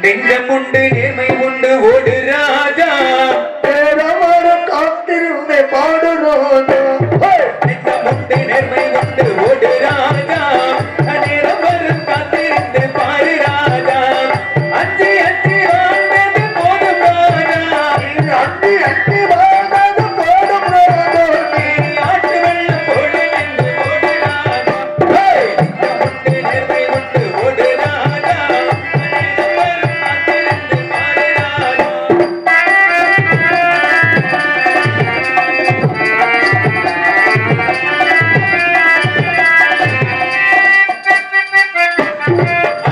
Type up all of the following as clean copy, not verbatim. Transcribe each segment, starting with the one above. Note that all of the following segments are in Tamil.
நெஞ்சம் உண்டு நேர்மை உண்டு ஓடு ராஜா காத்திருந்தே பாடு ரோஜா நெஞ்சம் உண்டு நேர்மை உண்டு ஓடு ராஜா நேரம் வரும் காத்திருந்து பாரு ராஜா அஞ்சி அஞ்சி வாழ்ந்தது போதும் ராஜா அட்டி அட்டி வாழ்ந்தது போதும் ராஜா நீ ஆட்டு வெள்ளம் போடு நின்று ஓடு ராஜா நெஞ்சம் உண்டு நேர்மை உண்டு ஓடு ராஜா நேரம் வரும் காத்திருந்து பாரு ராஜா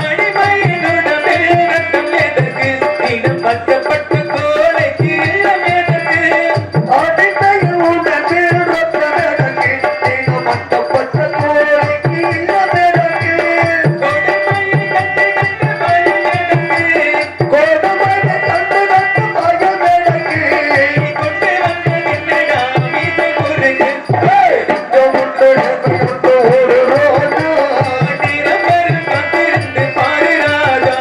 அடிமையினுடமே ரத்தம் எதற்கு நீனம் பச்சப்பட்டு கோலைக்கு இல்லம் எதற்கு அடிமையில் உடம்பில் ரத்தமெனக்கு நீங்க மட்டப்பட்ட கோழைக்கு இல்லமெனக்கு கொடுமையை கண்டு கண்டு பயம் எதற்கு கொடுமையை கண்டு கண்டு பயமெனக்கு நீ கொண்டு வந்து நின்னடா மீது குறுக்கு உண்டு ஒரு ரோஜா நேரம் வரும் காத்திருந்து பாரு ராஜா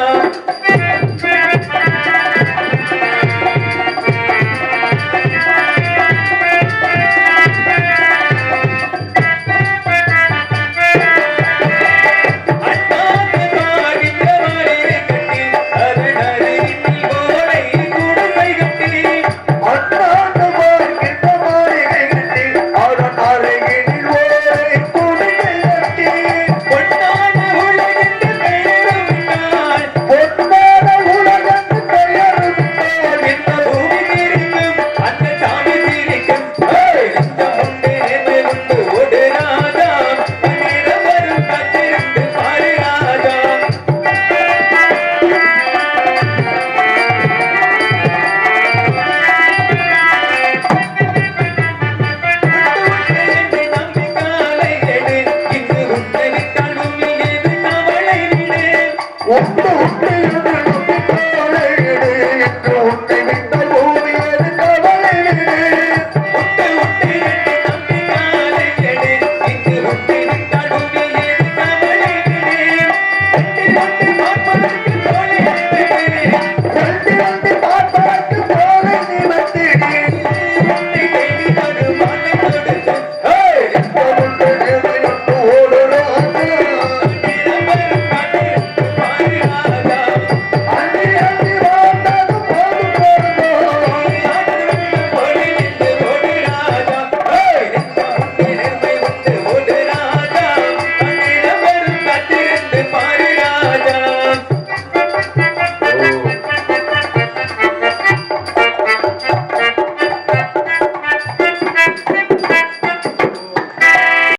அண்ணாந்து பாகின்ற மாளிகை கட்டி அதன் அருகில் கோலை குடிசை கட்டி அண்ணாண்டு வாழ்கின்ற மாளிகை கட்டி அதன் அருகினில் ஓரை குடிசை கட்டி பொன்னான உலகென்று பெயரும் பொன்னான உலகத்து பெயருந்தால் இந்த பூமி சிரிக்கும் அந்த சாமி சிரிக்கும் நெஞ்சம் உண்டு நேர்மை உண்டு ஓடு ராஜா நேரம் வரும் காத்திருந்து பாரு ராஜா என்னை நம்பி காலை எடு இங்கு உன்னை விட்டால் பூமி ஏது கவலை விடு உண்டு உண்டு